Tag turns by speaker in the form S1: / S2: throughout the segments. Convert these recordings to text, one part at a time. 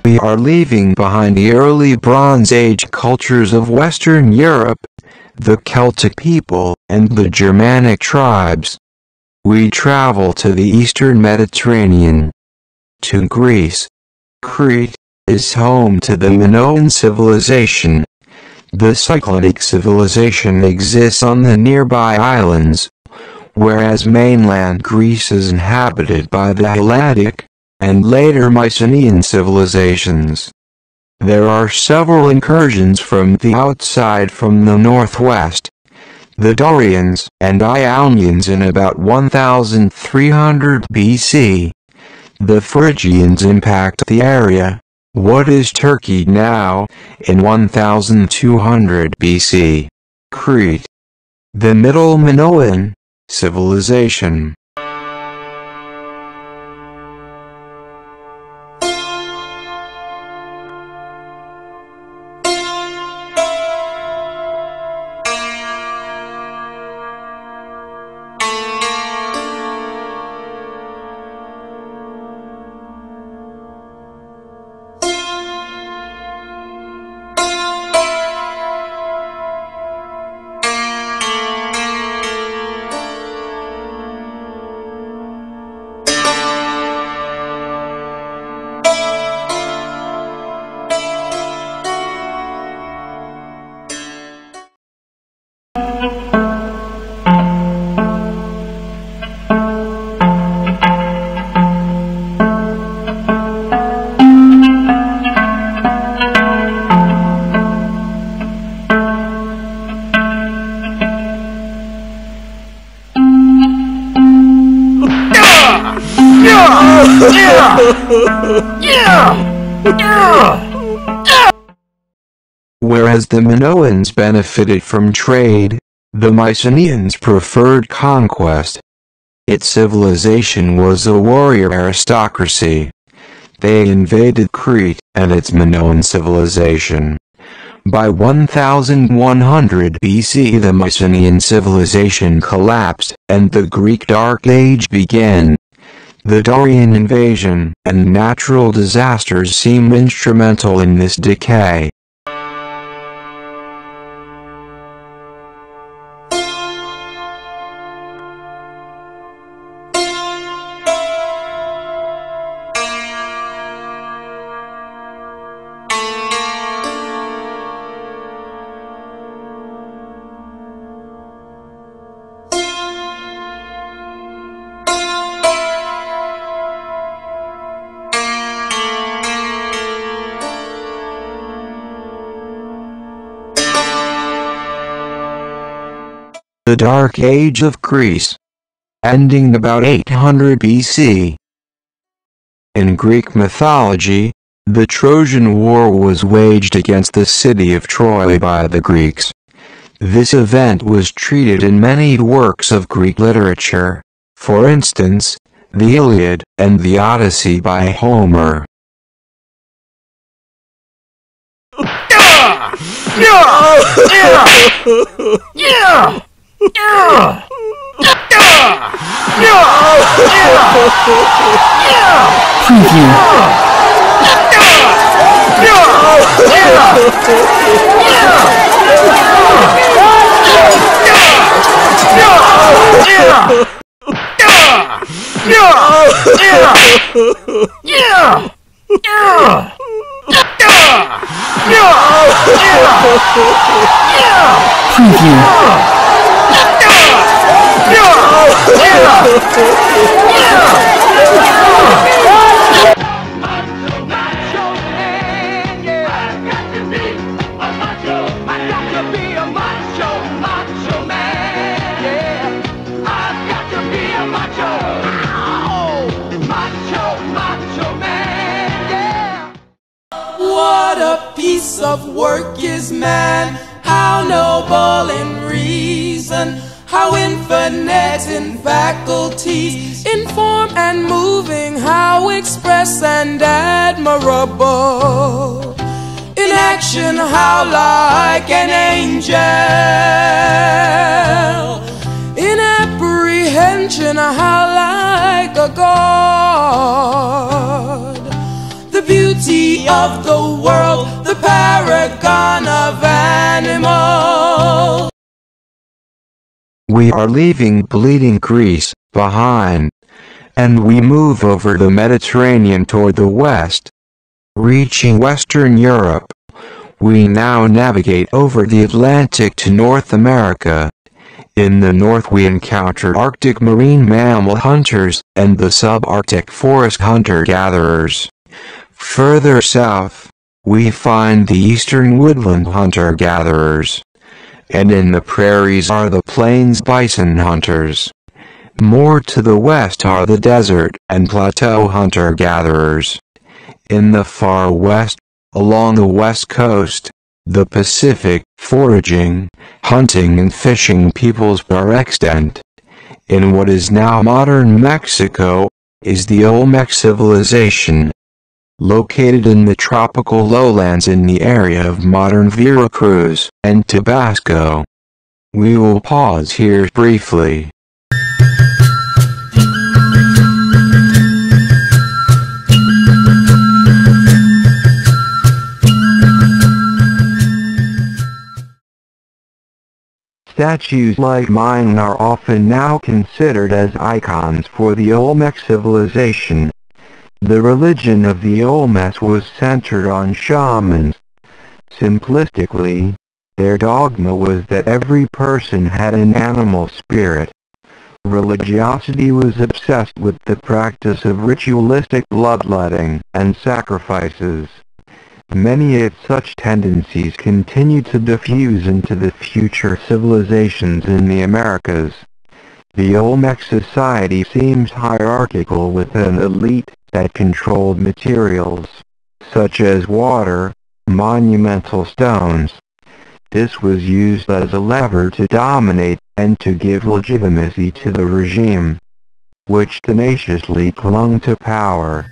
S1: We are leaving behind the early Bronze Age cultures of Western Europe, the Celtic people, and the Germanic tribes. We travel to the Eastern Mediterranean, to Greece. Crete is home to the Minoan civilization. The Cycladic civilization exists on the nearby islands, whereas mainland Greece is inhabited by the Helladic and later Mycenaean civilizations. There are several incursions from the outside from the northwest. The Dorians and Ionians in about 1300 BC. The Phrygians impact the area, what is Turkey now, in 1200 BC. Crete. The Middle Minoan civilization. Whereas the Minoans benefited from trade, the Mycenaeans preferred conquest. Its civilization was a warrior aristocracy. They invaded Crete and its Minoan civilization. By 1100 BC the Mycenaean civilization collapsed and the Greek Dark Age began. The Dorian invasion and natural disasters seem instrumental in this decay. The Dark Age of Greece, ending about 800 BC. In Greek mythology, the Trojan War was waged against the city of Troy by the Greeks. This event was treated in many works of Greek literature, for instance, the Iliad and the Odyssey by Homer.
S2: Piece of work is man, how noble in reason, how infinite in faculties, in form and moving, how express and admirable, in action how like an angel, in apprehension how like a god. The beauty of the world, the paragon of animals.
S1: We are leaving bleeding Greece behind, and we move over the Mediterranean toward the west. Reaching Western Europe, we now navigate over the Atlantic to North America. In the north we encounter Arctic marine mammal hunters and the subarctic forest hunter-gatherers. Further south, we find the eastern woodland hunter-gatherers. And in the prairies are the plains bison hunters. More to the west are the desert and plateau hunter-gatherers. In the far west, along the west coast, the Pacific, foraging, hunting and fishing peoples are extant. In what is now modern Mexico, is the Olmec civilization. Located in the tropical lowlands in the area of modern Veracruz and Tabasco. We will pause here briefly. Statues like mine are often now considered as icons for the Olmec civilization. The religion of the Olmecs was centered on shamans. Simplistically, their dogma was that every person had an animal spirit. Religiosity was obsessed with the practice of ritualistic bloodletting and sacrifices. Many of such tendencies continue to diffuse into the future civilizations in the Americas. The Olmec society seems hierarchical with an elite that controlled materials, such as water, monumental stones. This was used as a lever to dominate and to give legitimacy to the regime, which tenaciously clung to power.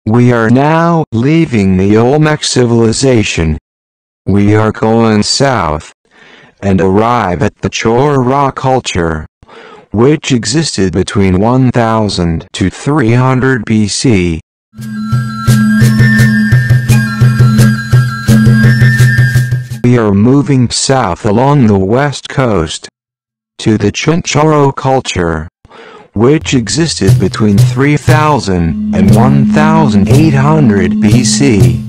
S1: We are now leaving the Olmec civilization. We are going south, and arrive at the Chora culture, which existed between 1000 to 300 BC. We are moving south along the west coast, to the Chinchorro culture, which existed between 3000 and 1800 BC.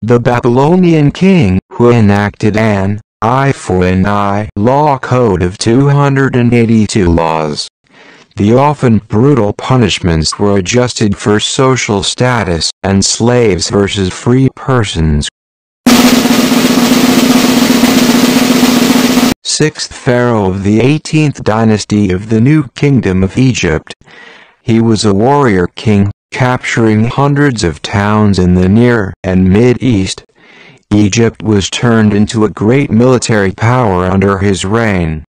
S1: The Babylonian king, who enacted an eye for an eye law code of 282 laws. The often brutal punishments were adjusted for social status and slaves versus free persons. 6th pharaoh of the 18th dynasty of the New Kingdom of Egypt. He was a warrior king, capturing hundreds of towns in the Near and Mid-East. Egypt was turned into a great military power under his reign.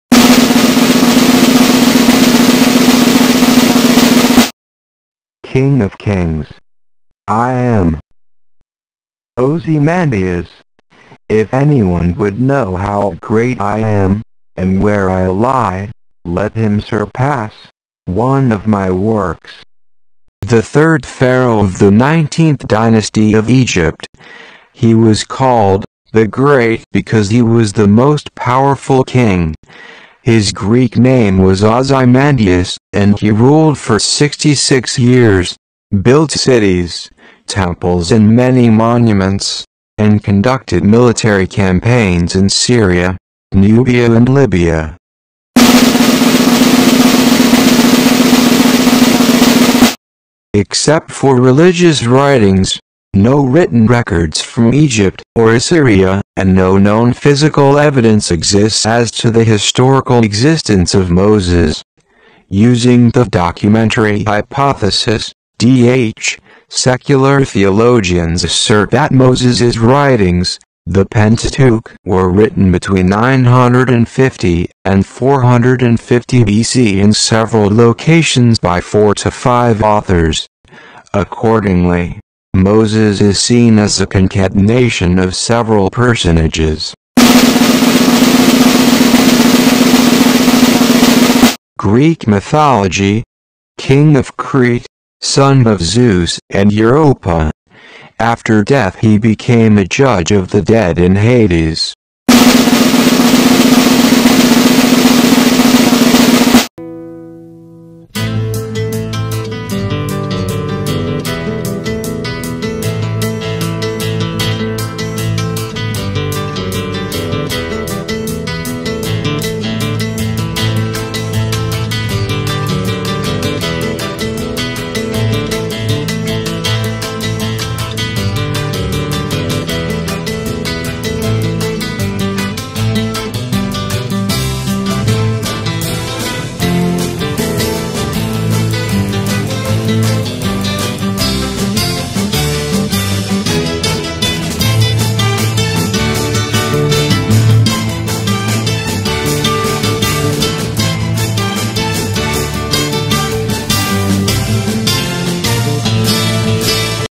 S1: King of Kings. I am Ozymandias. If anyone would know how great I am, and where I lie, let him surpass one of my works. the third pharaoh of the 19th dynasty of Egypt. He was called the Great because he was the most powerful king. His Greek name was Ozymandias, and he ruled for 66 years, built cities, temples and many monuments, and conducted military campaigns in Syria, Nubia and Libya. Except for religious writings, no written records from Egypt or Assyria, and no known physical evidence exists as to the historical existence of Moses. Using the documentary hypothesis, DH, secular theologians assert that Moses' writings, the Pentateuch, were written between 950 and 450 BC in several locations by 4 to 5 authors. Accordingly, Moses is seen as a concatenation of several personages. Greek mythology. King of Crete, son of Zeus and Europa. After death he became a judge of the dead in Hades.